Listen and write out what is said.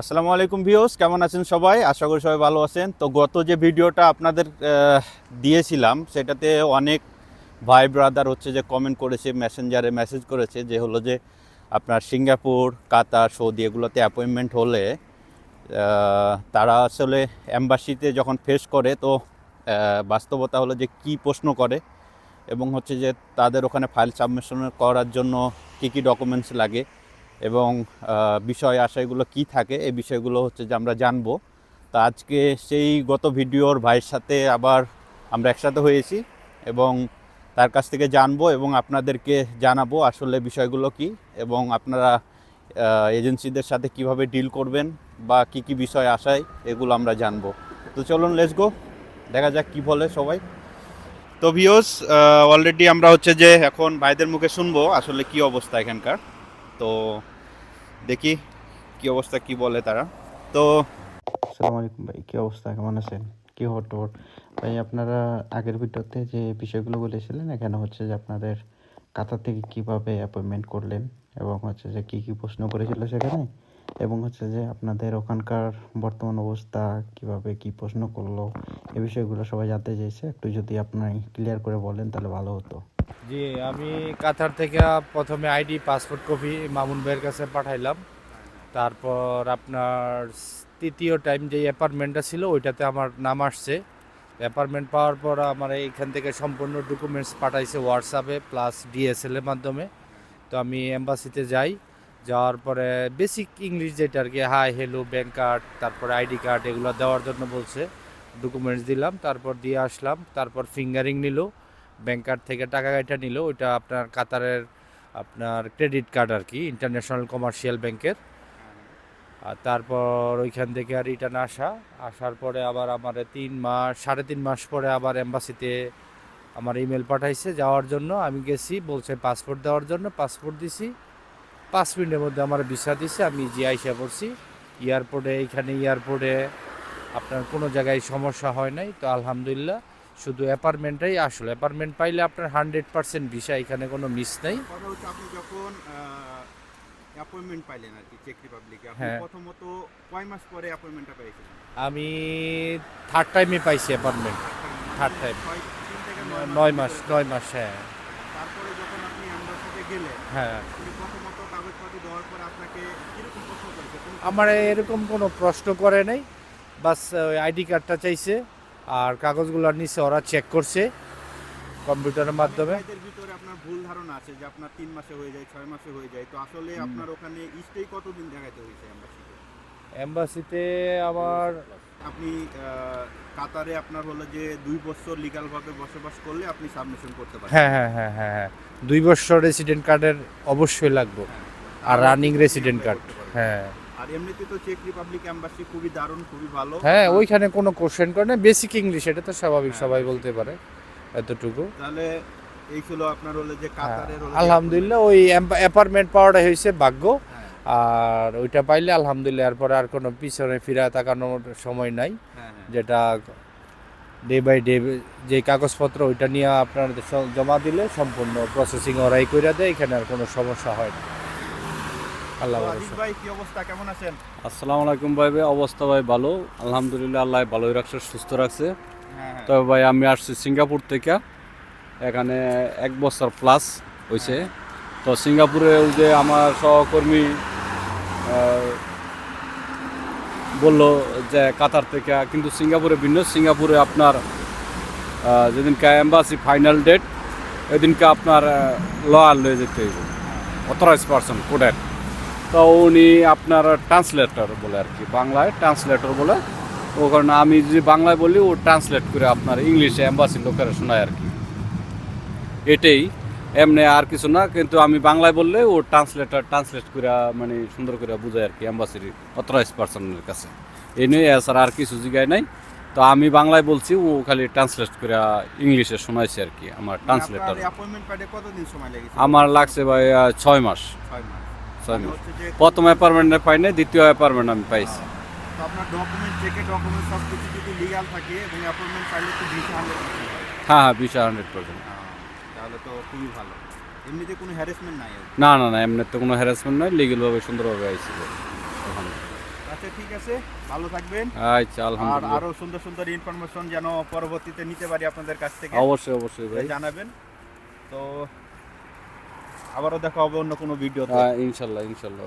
আসসালামু আলাইকুম ভিউয়ার্স, কেমন আছেন সবাই? আশা করি সবাই ভালো আছেন। তো গত যে ভিডিওটা আপনাদের দিয়েছিলাম সেটাতে অনেক ভাই ব্রাদার হচ্ছে যে কমেন্ট করেছে, মেসেঞ্জারে মেসেজ করেছে যে হলো যে আপনার সিঙ্গাপুর, কাতার, সৌদি এগুলোতে অ্যাপয়েন্টমেন্ট হলে তারা আসলে এম্বাসিতে যখন ফেস করে তো বাস্তবতা হলো যে কি প্রশ্ন করে এবং হচ্ছে যে তাদের ওখানে ফাইল সাবমিশন করার জন্য কি কি ডকুমেন্টস লাগে এবং বিষয় আশয়গুলো কি থাকে এই বিষয়গুলো হচ্ছে যে আমরা জানবো। তা আজকে সেই গত ভিডিওর ভাইয়ের সাথে আবার আমরা একসাথে হয়েছি এবং তার কাছ থেকে জানবো এবং আপনাদেরকে জানাবো আসলে বিষয়গুলো কি এবং আপনারা এজেন্সিদের সাথে কিভাবে ডিল করবেন বা কি কি বিষয় আসায় এগুলো আমরা জানবো। তো চলুন লেটস গো, দেখা যাক কি বলে সবাই। তো ভিউয়ার্স, অলরেডি আমরা হচ্ছে যে এখন ভাইদের মুখে শুনবো আসলে কি অবস্থা এখানকার। তো দেখি কি অবস্থা, কি বলে তারা। তো আসসালামু আলাইকুম ভাই, কি অবস্থা, কেমন আছেন? কি খবর ভাই? আপনারা আগের ভিডিওতে যে বিষয়গুলো বলেছিলেন, এখানে হচ্ছে যে আপনাদের কাতার থেকে কিভাবে অ্যাপয়েন্টমেন্ট করলেন এবং হচ্ছে যে কি কি প্রশ্ন করেছিল সেখানে, এবং হচ্ছে যে আপনাদের ওখানকার বর্তমান অবস্থা কিভাবে কি প্রশ্ন করলো, এই বিষয়গুলো সবাই জানতে চাইছে। একটু যদি আপনি ক্লিয়ার করে বলেন তাহলে ভালো হতো। জি, আমি কাতার থেকে প্রথমে আইডি পাসপোর্ট কপি মামুন ভাইয়ের কাছে পাঠাইলাম। তারপর আপনার তৃতীয় টাইম যে অ্যাপার্টমেন্টটা ছিল ওইটাতে আমার নাম আসছে। অ্যাপার্টমেন্ট পাওয়ার পর আমার এইখান থেকে সম্পূর্ণ ডকুমেন্টস পাঠাইছে হোয়াটসঅ্যাপে প্লাস ডিএসএল এর মাধ্যমে। তো আমি এম্বাসিতে যাই, যাওয়ার পরে বেসিক ইংলিশ যেটা আর কি, হাই হ্যালো, ব্যাংক কার্ড, তারপরে আইডি কার্ড এগুলো দেওয়ার জন্য বলছে। ডকুমেন্টস দিলাম, তারপর দিয়ে আসলাম। তারপর ফিঙ্গারিং নিল, ব্যাংক কার্ড থেকে টাকা কাটা নিল, ওইটা আপনার কাতারের আপনার ক্রেডিট কার্ড আর কি, ইন্টারন্যাশনাল কমার্শিয়াল ব্যাংকের। আর তারপর ওইখান থেকে আর রিটার্ন আসার পরে আবার আমার 3 মাস 3.5 মাস পরে আবার এম্বাসিতে আমার ইমেল পাঠাইছে যাওয়ার জন্য। আমি গেছি, বলছে পাসপোর্ট দেওয়ার জন্য, পাসপোর্ট দিছি। 5 মিনিটের মধ্যে আমার ভিসা দিছে, আমি যে আইসা পড়ছি এয়ারপোর্টে। এইখানে এয়ারপোর্টে আপনার কোনো জায়গায় সমস্যা হয় নাই, তো আলহামদুলিল্লাহ। শুধু অ্যাপার্টমেন্টটাই আসলে, অ্যাপার্টমেন্ট পাইলে আপনার 100% ভিসা, এখানে কোনো মিস নেই। কথা হচ্ছে আপনি যখন অ্যাপয়েন্টমেন্ট পাইলেন আর কি চেক রিপাবলিকে, আপনি হ্যাঁ, প্রথমত কয় মাস পরে অ্যাপয়েন্টমেন্টটা পেয়েছিলেন? আমি থার্ড টাইমে পাইছি অ্যাপার্টমেন্ট। থার্ড টাইম, 3 থেকে 9 মাস 9 মাস, হ্যাঁ। তারপরে যখন আপনি অ্যাম্বাসিতে গেলেন, হ্যাঁ, উনি প্রথমত কাগজপাতি দেওয়ার পরে আপনাকে কিরকম প্রশ্ন করেছে? আমার এরকম কোনো প্রশ্ন করে নাই, বাস ওই আইডি কার্ডটা চাইছে আর কাগজগুলোর নিচে ওরা চেক করছে কম্পিউটারের মাধ্যমে। ভাইদের ভিতরে আপনার ভুল ধারণা আছে যে আপনার 3 মাসে হয়ে যায়, 6 মাসে হয়ে যায়। তো আসলে আপনার ওখানে স্টে কতদিন দেখাতে হয়েছে অ্যাম্বাসিতে? এম্বাসিতে আমার, আপনি কাতারে আপনার হলো যে 2 বছর লিগ্যালভাবে বসবাস করলে আপনি সাবমিশন করতে পারেন। হ্যাঁ হ্যাঁ হ্যাঁ হ্যাঁ হ্যাঁ, 2 বছর রেসিডেন্ট কার্ডের অবশ্যই লাগবে, আর রানিং রেসিডেন্ট কার্ড। হ্যাঁ আর এমনিতে তো চেক রিপাবলিক এম্বাসি খুবই দারুণ, খুবই ভালো। হ্যাঁ, ওইখানে কোনো কোশ্চেন করে না, বেসিক ইংলিশ, এটা তো স্বাভাবিক, হ্যাঁ, সবাই বলতে পারে এতটুকু। তাহলে এই ছিল আপনার হলো যে হ্যাঁ, কাতারের হলো যে আলহামদুলিল্লাহ ওই অ্যাপার্টমেন্ট পাওয়াটা হয়েছে ভাগ্য। হ্যাঁ, আর ওইটা পাইলে আলহামদুলিল্লাহ, এরপরে আর কোনো পিছনে ফিরা তাকানোর সময় নাই। হ্যাঁ, হ্যাঁ। যেটা ডে বাই ডে যে কাগজপত্র ওইটা নিয়ে আপনার জমা দিলে সম্পূর্ণ প্রসেসিং ওরাই করে দেয়, এখানে আর কোনো সমস্যা হয় না। আল্লাহ তো ভরসা। আজিজ ভাই, কি অবস্থা, কেমন আছেন? আসসালামু আলাইকুম ভাই। অবস্থা ভাই ভালো, আলহামদুলিল্লাহ, আল্লাহ ভালোই রাখছে, সুস্থ রাখছে। হ্যাঁ, হ্যাঁ। তবে ভাই আমি আসছি সিঙ্গাপুর থেকে, এখানে 1 বছর প্লাস হয়েছে। তো সিঙ্গাপুরে ওই যে আমার সহকর্মী বললো যে কাতার থেকে, কিন্তু সিঙ্গাপুরে ভিন্ন। সিঙ্গাপুরে আপনার যেদিনকে এম্বাসি ফাইনাল ডেট, ওইদিনকে আপনার লয়ার লয়ে যেতে হইব, অথরাইজ পারসন কোডের। তো উনি আপনার ট্রান্সলেটর বলে আর কি, বাংলায় ট্রান্সলেটর বলে। ও কারণে আমি যদি বাংলায় বলি, ও ট্রান্সলেট করে আপনার ইংলিশে এম্বাসির লোকেরা শোনায় আর কি। এটাই, এমনি আর কিছু না। কিন্তু আমি বাংলায় বললে ও ট্রান্সলেট করে মানে সুন্দর করে বুঝায় আর কি এম্বাসির অথরাইজ পারসনের কাছে। এই নিয়ে এছাড়া আর কিছু জিগায় নাই। তো আমি বাংলায় বলছি, ও খালি ট্রান্সলেট করে ইংলিশে শোনাইছে আর কি আমার ট্রান্সলেটর। আপনার অ্যাপয়েন্টমেন্ট পাইতে কতদিন সময় লেগেছে? আমার লাগছে ভাই 6 মাস। 6 মাস। 6 মানে মাস। হচ্ছে যে প্রথম অ্যাপার্টমেন্টে পাই নাই, দ্বিতীয় অ্যাপার্টমেন্ট আমি পাইছি। তো আপনার ডকুমেন্ট, চেকে ডকুমেন্ট সব কিছু যদি লিগ্যাল থাকে এবং অ্যাপয়েন্টমেন্ট পাইলে তো ভিসা 100% হয়। হ্যাঁ হ্যাঁ, ভিসা 100%। তাহলে তো খুবই ভালো। এমনিতে কোনো হ্যারাসমেন্ট নাই আর কি। না না না, এমনি তো কোনো হ্যারাসমেন্ট নয়, লিগেলভাবে সুন্দরভাবে আইছিল ওখানে। আচ্ছা, আচ্ছা ঠিক আছে, ভালো থাকবেন। আচ্ছা আর আলহামদুলিল্লাহ। আরো সুন্দর সুন্দর ইনফরমেশন যেন পরবর্তীতে নিতে পারি আপনাদের কাছ থেকে অবশ্যই অবশ্যই ভাই। জানাবেন। তো আবারও দেখা হবে অন্য কোনো ভিডিওতে। ইনশাল্লাহ ইনশাল্লাহ।